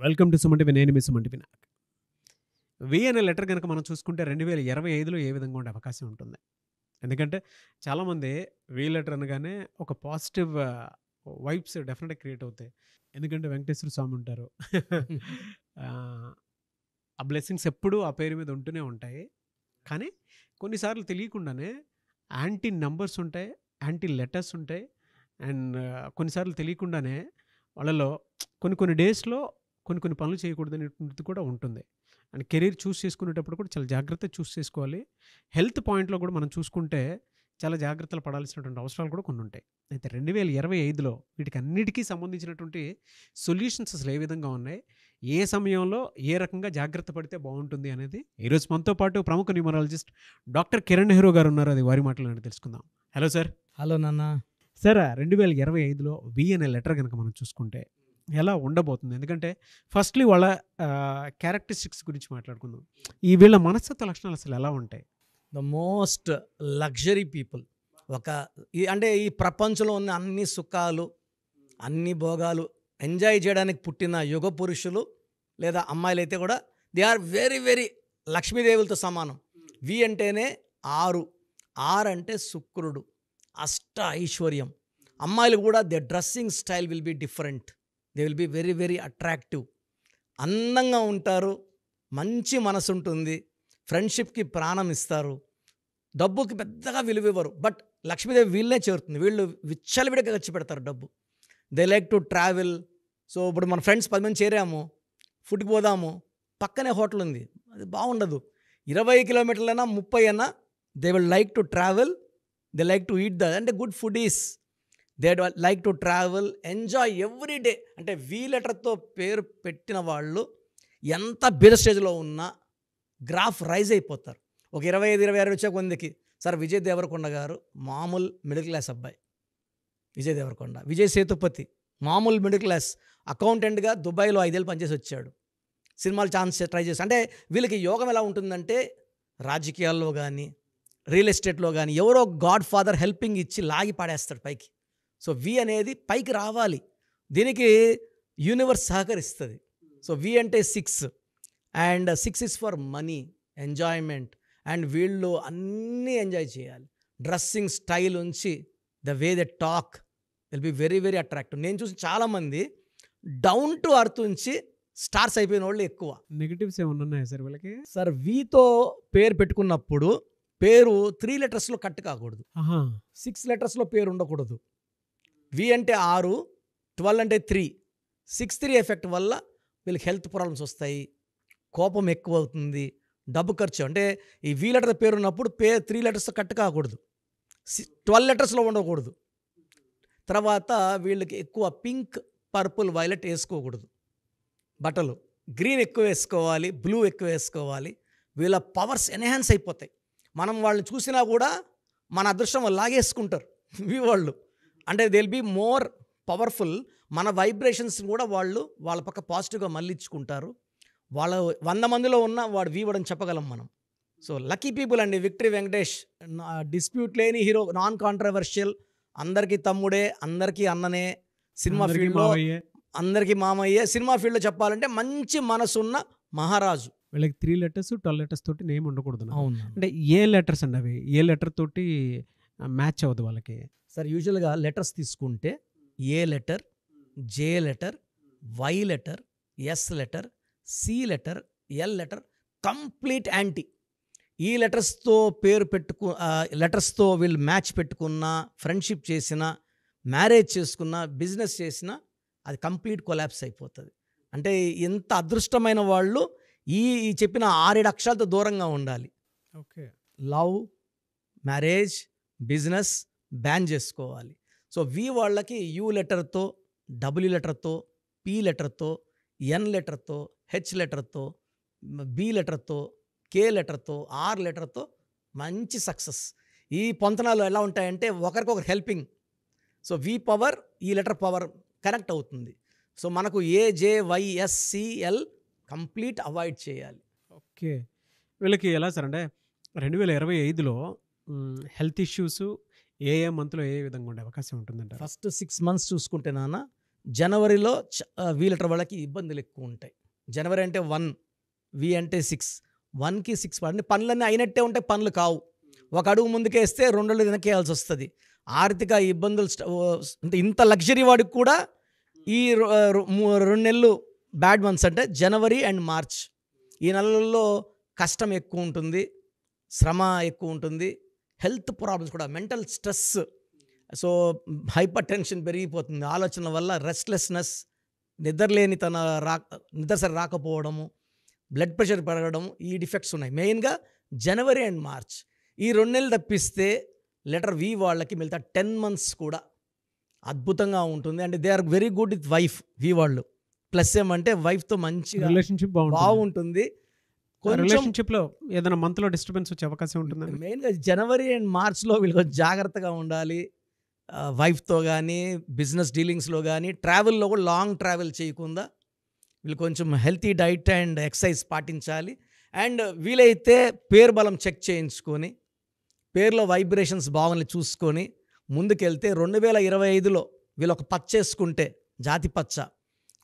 Welcome to Suman TV. నేను మీ Suman TV. వి అనే letter కనుక మనం చూసుకుంటే 2025లో ఏ విధంగా ఉండే అవకాశం ఉంటుంది. ఎందుకంటే చాలామంది వి లెటర్ అనగానే ఒక పాజిటివ్ వైబ్స్ డెఫినెట్గా క్రియేట్ అవుతాయి. ఎందుకంటే వెంకటేశ్వర స్వామి ఉంటారు. ఆ బ్లెస్సింగ్స్ ఎప్పుడూ ఆ పేరు మీద ఉంటూనే ఉంటాయి. కానీ కొన్నిసార్లు తెలియకుండానే యాంటీ నంబర్స్ ఉంటాయి, యాంటీ లెటర్స్ ఉంటాయి. అండ్ కొన్నిసార్లు తెలియకుండానే వాళ్ళలో కొన్ని డేస్లో కొన్ని పనులు చేయకూడదనేటువంటిది కూడా ఉంటుంది. అండ్ కెరీర్ చూస్ చేసుకునేటప్పుడు కూడా చాలా జాగ్రత్తగా చూస్ చేసుకోవాలి. హెల్త్ పాయింట్లో కూడా మనం చూసుకుంటే చాలా జాగ్రత్తలు పడాల్సినటువంటి అవసరాలు కూడా కొన్ని ఉంటాయి. అయితే 2025లో వీటికి అన్నిటికీ సంబంధించినటువంటి సొల్యూషన్స్ అసలు ఏ విధంగా ఉన్నాయి, ఏ సమయంలో ఏ రకంగా జాగ్రత్త పడితే బాగుంటుంది అనేది ఈరోజు మనతో పాటు ప్రముఖ న్యూమరాలజిస్ట్ డాక్టర్ కిరణ్ నెహ్రూ గారు ఉన్నారు. అది వారి మాటలను తెలుసుకుందాం. Hello sir. హలో నాన్న. సార్, 2025లో వి అనే లెటర్ కనుక మనం చూసుకుంటే ఎలా ఉండబోతుంది? ఎందుకంటే ఫస్ట్లీ వాళ్ళ క్యారెక్టరిస్టిక్స్ గురించి మాట్లాడుకుందాం. ఈ వీళ్ళ మనస్తత్వ లక్షణాలు అసలు ఎలా ఉంటాయి? The most luxury people. అంటే ఈ ప్రపంచంలో ఉన్న అన్ని సుఖాలు, అన్ని భోగాలు ఎంజాయ్ చేయడానికి పుట్టిన యుగ పురుషులు లేదా అమ్మాయిలు అయితే కూడా దే ఆర్ వెరీ వెరీ లక్ష్మీదేవులతో సమానం. వి అంటేనే 6 అంటే శుక్రుడు, అష్ట ఐశ్వర్యం. అమ్మాయిలు కూడా they dressing style will be different. They will be very very attractive. అందంగా ఉంటారు, మంచి మనసు ఉంటుంది, ఫ్రెండ్షిప్కి ప్రాణం ఇస్తారు, డబ్బుకి పెద్దగా విలువ ఇవ్వరు. బట్ లక్ష్మీదేవి వీళ్ళనే చేరుతుంది. వీళ్ళు విచ్చలవిడిగా ఖర్చు పెడతారు డబ్బు. They like to travel. So ఇప్పుడు మన ఫ్రెండ్స్ 10 మంది చేరాము, ఫుడ్కి పోదాము, పక్కనే హోటల్ ఉంది, అది బాగుండదు. 20 కిలోమీటర్లైనా 30 అయినా they will like to travel. They like to eat అంటే good food is. They like to travel, enjoy every day. అంటే వి లెటర్తో పేరు పెట్టిన వాళ్ళు ఎంత బీద స్టేజ్లో ఉన్నా గ్రాఫ్ రైజ్ అయిపోతారు. ఒక 25-26 వచ్చే కొందికి సార్ విజయ్ దేవరకొండ గారు మామూలు మిడిల్ క్లాస్ అబ్బాయి. విజయ్ దేవరకొండ, విజయ్ సేతుపతి మామూలు మిడిల్ క్లాస్ అకౌంటెంట్గా దుబాయ్లో 5 ఏళ్ళు పనిచేసి వచ్చాడు. సినిమాలు ఛాన్స్ ట్రై చేసి. అంటే వీళ్ళకి యోగం ఎలా ఉంటుందంటే రాజకీయాల్లో కానీ రియల్ ఎస్టేట్లో కానీ ఎవరో గాడ్ ఫాదర్ హెల్పింగ్ ఇచ్చి లాగి పాడేస్తాడు పైకి. సో వి అనేది పైకి రావాలి, దీనికి యూనివర్స్ సహకరిస్తుంది. సో వి అంటే 6 and 6 is for money, enjoyment. And వీళ్ళు అన్నీ ఎంజాయ్ చేయాలి. డ్రెస్సింగ్ స్టైల్ ఉంచి the way they talk will be very very attractive. నేను చూసి చాలామంది డౌన్ టు అర్త్ ఉంచి స్టార్స్ అయిపోయిన వాళ్ళు ఎక్కువ. నెగిటివ్స్ ఏమన్నా ఉన్నాయా సార్ వీళ్ళకి? సార్ వితో పేరు పెట్టుకున్నప్పుడు పేరు 3 లెటర్స్లో కట్ కాకూడదు, 6 లెటర్స్లో పేరు ఉండకూడదు. వి అంటే 6, 12 అంటే 3, 6-3 ఎఫెక్ట్ వల్ల వీళ్ళకి హెల్త్ ప్రాబ్లమ్స్ వస్తాయి, కోపం ఎక్కువ అవుతుంది, డబ్బు ఖర్చు. అంటే ఈ వి లెటర్ పేరు ఉన్నప్పుడు 3 లెటర్స్ కట్ కాకూడదు, 12 లెటర్స్లో ఉండకూడదు. తర్వాత వీళ్ళకి ఎక్కువ పింక్, పర్పుల్, వైలెట్ వేసుకోకూడదు బట్టలు. గ్రీన్ ఎక్కువ వేసుకోవాలి, బ్లూ ఎక్కువ వేసుకోవాలి. వీళ్ళ పవర్స్ ఎన్హాన్స్ అయిపోతాయి. మనం వాళ్ళని చూసినా కూడా మన అదృష్టం వాళ్ళు లాగేసుకుంటారు వి వాళ్ళు. అంటే they will be more powerful. మన వైబ్రేషన్స్ కూడా వాళ్ళు వాళ్ళ పక్క పాజిటివ్గా మళ్ళించుకుంటారు. వాళ్ళ 100 మందిలో ఉన్న వాడు వీవడని చెప్పగలం మనం. సో లక్కీ పీపుల్ అండి. విక్టరీ వెంకటేష్ డిస్ప్యూట్ లేని హీరో, నాన్ కాంట్రవర్షియల్, అందరికీ తమ్ముడే, అందరికీ అన్ననే, సినిమా ఫీల్డ్లో అందరికీ మామయ్యే. సినిమా ఫీల్డ్లో చెప్పాలంటే మంచి మనసున్న మహారాజు. వీళ్ళకి 3 లెటర్స్ 12 లెటర్స్ తోటి నేమ్ ఉండకూడదు. అవును. అంటే ఏ లెటర్స్ అండి అవి? ఏ లెటర్ తోటి మ్యాచ్ అవ్వదు వాళ్ళకి? సార్ యూజువల్గా లెటర్స్ తీసుకుంటే A letter, J letter, Y letter, S letter, C letter, L letter complete anti. ఈ లెటర్స్తో పేరు లెటర్స్తో వీళ్ళు మ్యాచ్ పెట్టుకున్నా, ఫ్రెండ్షిప్ చేసినా, మ్యారేజ్ చేసుకున్నా, బిజినెస్ చేసినా అది కంప్లీట్ కొలాప్స్ అయిపోతుంది. అంటే ఎంత అదృష్టమైన వాళ్ళు ఈ చెప్పిన 6-7 అక్షరాలతో దూరంగా ఉండాలి. Okay. Love, marriage, business ban చేసుకోవాలి. సో వి వాళ్ళకి యూ లెటర్తో, డబ్ల్యూ లెటర్తో, పి లెటర్తో, ఎన్ లెటర్తో, హెచ్ లెటర్తో, బి లెటర్తో, కే లెటర్తో, ఆర్ లెటర్తో మంచి సక్సెస్. ఈ పొంతనాలు ఎలా ఉంటాయంటే ఒకరికొకరు హెల్పింగ్. సో వి పవర్ ఈ లెటర్ పవర్ కనెక్ట్ అవుతుంది. సో మనకు AJYSCL కంప్లీట్ అవాయిడ్ చేయాలి. ఓకే. వీళ్ళకి ఎలా సార్ అంటే 2025లో హెల్త్ ఇష్యూస్ ఏ మంత్లో ఏ విధంగా ఉండే అవకాశం ఉంటుందంట? ఫస్ట్ 6 మంత్స్ చూసుకుంటే నాన్న జనవరిలో వి లెటర్ వాళ్ళకి ఇబ్బందులు ఎక్కువ ఉంటాయి. జనవరి అంటే 1, వి అంటే 6, 1కి 6 పడండి. పనులన్నీ అయినట్టే ఉంటాయి, పనులు కావు. ఒక అడుగు ముందుకేస్తే 2 అడుగులు వెనకేయాల్సి వస్తుంది. ఆర్థిక ఇబ్బందులు అంటే ఇంత లగ్జరీ వాడికి కూడా ఈ 2 నెలలు బ్యాడ్ మంత్స్ అంటే జనవరి అండ్ మార్చ్. ఈ నెలల్లో కష్టం ఎక్కువ ఉంటుంది, శ్రమ ఎక్కువ ఉంటుంది, హెల్త్ ప్రాబ్లమ్స్ కూడా, mental stress, so hyper tension పెరిగిపోతుంది. ఆలోచనల వల్ల రెస్ట్లెస్నెస్, నిద్ర సరి రాకపోవడము, బ్లడ్ ప్రెషర్ పెరగడం, ఈ డిఫెక్ట్స్ ఉన్నాయి. మెయిన్గా జనవరి అండ్ మార్చ్ ఈ 2 నెలలు తప్పిస్తే లెటర్ వి వాళ్ళకి మిగతా 10 మంత్స్ కూడా అద్భుతంగా ఉంటుంది. అంటే they are very good with wife. V వాళ్ళు ప్లస్ ఏమంటే వైఫ్తో మంచిగా రిలేషన్షిప్ బాగుంటుంది. రిలేషన్షిప్లో ఏదైనా మంత్లో డిస్టర్బెన్స్ వచ్చే అవకాశం ఉంటుంది. మెయిన్గా జనవరి అండ్ మార్చ్లో వీళ్ళు కొంచెం జాగ్రత్తగా ఉండాలి. వైఫ్తో కానీ, బిజినెస్ డీలింగ్స్లో కానీ, ట్రావెల్లో కూడా లాంగ్ ట్రావెల్ చేయకుండా వీళ్ళు కొంచెం హెల్తీ డైట్ అండ్ ఎక్సర్సైజ్ పాటించాలి. అండ్ వీలైతే పేరు బలం చెక్ చేయించుకొని, పేరులో వైబ్రేషన్స్ బాగుంది చూసుకొని ముందుకెళ్తే 2025లో వీళ్ళు ఒక పచ్చ వేసుకుంటే, జాతి పచ్చ,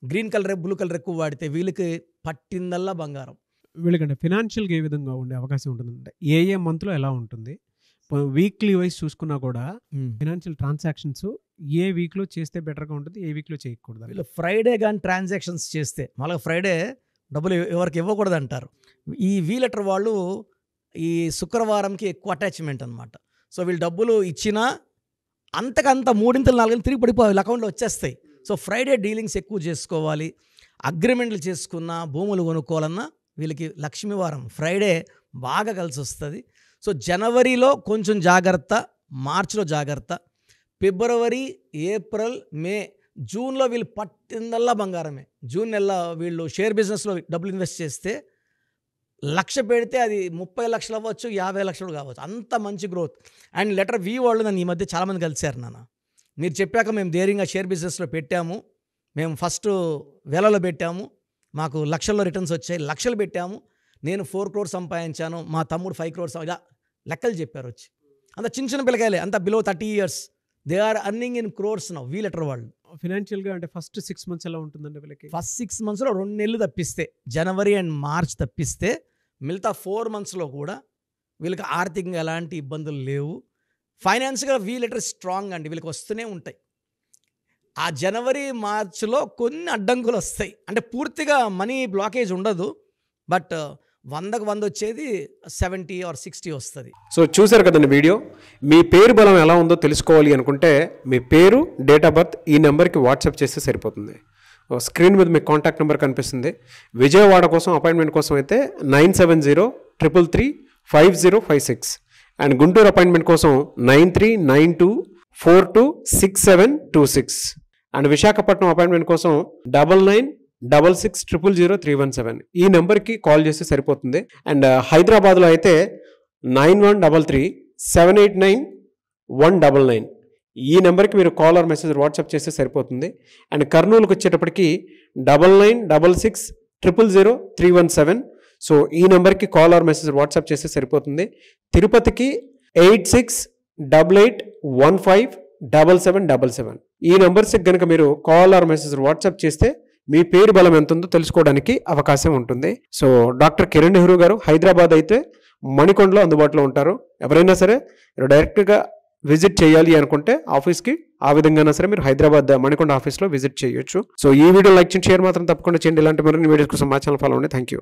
గ్రీన్ కలర్ బ్లూ కలర్ ఎక్కువ వాడితే వీళ్ళకి పట్టిందల్లా బంగారం. వీళ్ళకంటే ఫినాన్షియల్గా ఏ విధంగా ఉండే అవకాశం ఉంటుందంటే ఏ మంత్లో ఎలా ఉంటుంది, వీక్లీ వైజ్ చూసుకున్నా కూడా ఫినాన్షియల్ ట్రాన్సాక్షన్స్ ఏ వీక్లో చేస్తే బెటర్గా ఉంటుంది, ఏ వీక్లో చేయకూడదు. వీళ్ళు ఫ్రైడే కానీ ట్రాన్సాక్షన్స్ చేస్తే, మళ్ళీ ఫ్రైడే డబ్బులు ఎవరికి ఇవ్వకూడదు అంటారు. ఈ వి లెటర్ వాళ్ళు ఈ శుక్రవారంకి ఎక్కువ అటాచ్మెంట్ అనమాట. సో వీళ్ళు డబ్బులు ఇచ్చినా అంతకంత 3 4 తిరిగి పడిపోయి అకౌంట్లో వచ్చేస్తాయి. సో ఫ్రైడే డీలింగ్స్ ఎక్కువ చేసుకోవాలి. అగ్రిమెంట్లు చేసుకున్న, భూములు కొనుక్కోవాలన్నా వీళ్ళకి లక్ష్మీవారం ఫ్రైడే బాగా కలిసి వస్తుంది. సో జనవరిలో కొంచెం జాగ్రత్త, మార్చిలో జాగ్రత్త, ఫిబ్రవరి, ఏప్రిల్, మే, జూన్లో వీళ్ళు పట్టిందల్లా బంగారమే. జూన్ నెల వీళ్ళు షేర్ బిజినెస్లో డబ్బులు ఇన్వెస్ట్ చేస్తే 1,00,000 పెడితే అది 30 లక్షలు అవ్వచ్చు, 50 లక్షలు కావచ్చు, అంత మంచి గ్రోత్. అండ్ లెటర్ వి వాళ్ళు నన్ను ఈ మధ్య చాలామంది కలిశారు. మీరు చెప్పాక మేము ధైర్యంగా షేర్ బిజినెస్లో పెట్టాము, మేము ఫస్ట్ వేలలో పెట్టాము, మాకు లక్షల్లో రిటర్న్స్ వచ్చాయి, లక్షలు పెట్టాము, నేను 4 crores సంపాదించాను, మా తమ్ముడు 5 crores, ఇలా లెక్కలు చెప్పారు వచ్చి. అంత చిన్న చిన్న పిల్లకాయలే, అంత below 30 years, they are earning in crores now వి లెటర్ వాళ్ళు. ఫినాన్షియల్గా అంటే ఫస్ట్ 6 months ఎలా ఉంటుందండి వీళ్ళకి? ఫస్ట్ 6 monthsలో 2 నెలలు తప్పిస్తే, జనవరి అండ్ మార్చ్ తప్పిస్తే మిగతా 4 monthsలో కూడా వీళ్ళకి ఆర్థికంగా ఎలాంటి ఇబ్బందులు లేవు. ఫైనాన్స్గా వి లెటర్ స్ట్రాంగ్ అండి, వీళ్ళకి వస్తూనే ఉంటాయి. ఆ జనవరి మార్చ్లో కొన్ని అడ్డంకులు వస్తాయి, అంటే పూర్తిగా మనీ బ్లాకేజ్ ఉండదు, బట్ 100కు 100 వచ్చేది 70 or 60 వస్తుంది. సో చూసారు కదండి వీడియో. మీ పేరు బలం ఎలా ఉందో తెలుసుకోవాలి అనుకుంటే మీ పేరు, డేట్ ఆఫ్ బర్త్ ఈ నెంబర్కి వాట్సాప్ చేస్తే సరిపోతుంది. స్క్రీన్ మీద మీకు కాంటాక్ట్ నెంబర్ కనిపిస్తుంది. విజయవాడ కోసం అపాయింట్మెంట్ కోసం అయితే 9703335056 అండ్ గుంటూరు అపాయింట్మెంట్ కోసం 9392426726 అండ్ విశాఖపట్నం అపాయింట్మెంట్ కోసం 9966000317 ఈ నెంబర్కి కాల్ చేస్తే సరిపోతుంది. అండ్ హైదరాబాద్లో అయితే 9133789199 ఈ నెంబర్కి మీరు కాల్ ఆర్ మెసేజ్ వాట్సాప్ చేస్తే సరిపోతుంది. అండ్ కర్నూలుకి వచ్చేటప్పటికి 9966000317 సో ఈ నెంబర్కి కాల్ ఆర్ మెసేజ్ వాట్సాప్ చేస్తే సరిపోతుంది. తిరుపతికి 8688157777 ఈ నెంబర్స్కి కనుక మీరు కాల్ ఆర్ మెసేజ్ వాట్సాప్ చేస్తే మీ పేరు బలం ఎంత ఉందో తెలుసుకోవడానికి అవకాశం ఉంటుంది. సో డాక్టర్ కిరణ్ నెహ్రూ గారు హైదరాబాద్ అయితే మణికొండలో అందుబాటులో ఉంటారు. ఎవరైనా సరే డైరెక్ట్గా విజిట్ చేయాలి అనుకుంటే ఆఫీస్కి ఆ విధంగా సరే మీరు హైదరాబాద్ మణికొండ ఆఫీస్లో విజిట్ చేయొచ్చు. సో ఈ వీడియో లైక్ చేయండి, షేర్ మాత్రం తప్పకుండా చేయండి. ఇలాంటి మరిన్ని వీడియోస్ కోసం మా ఛానల్ ఫాలో అవ్వండి. Thank you.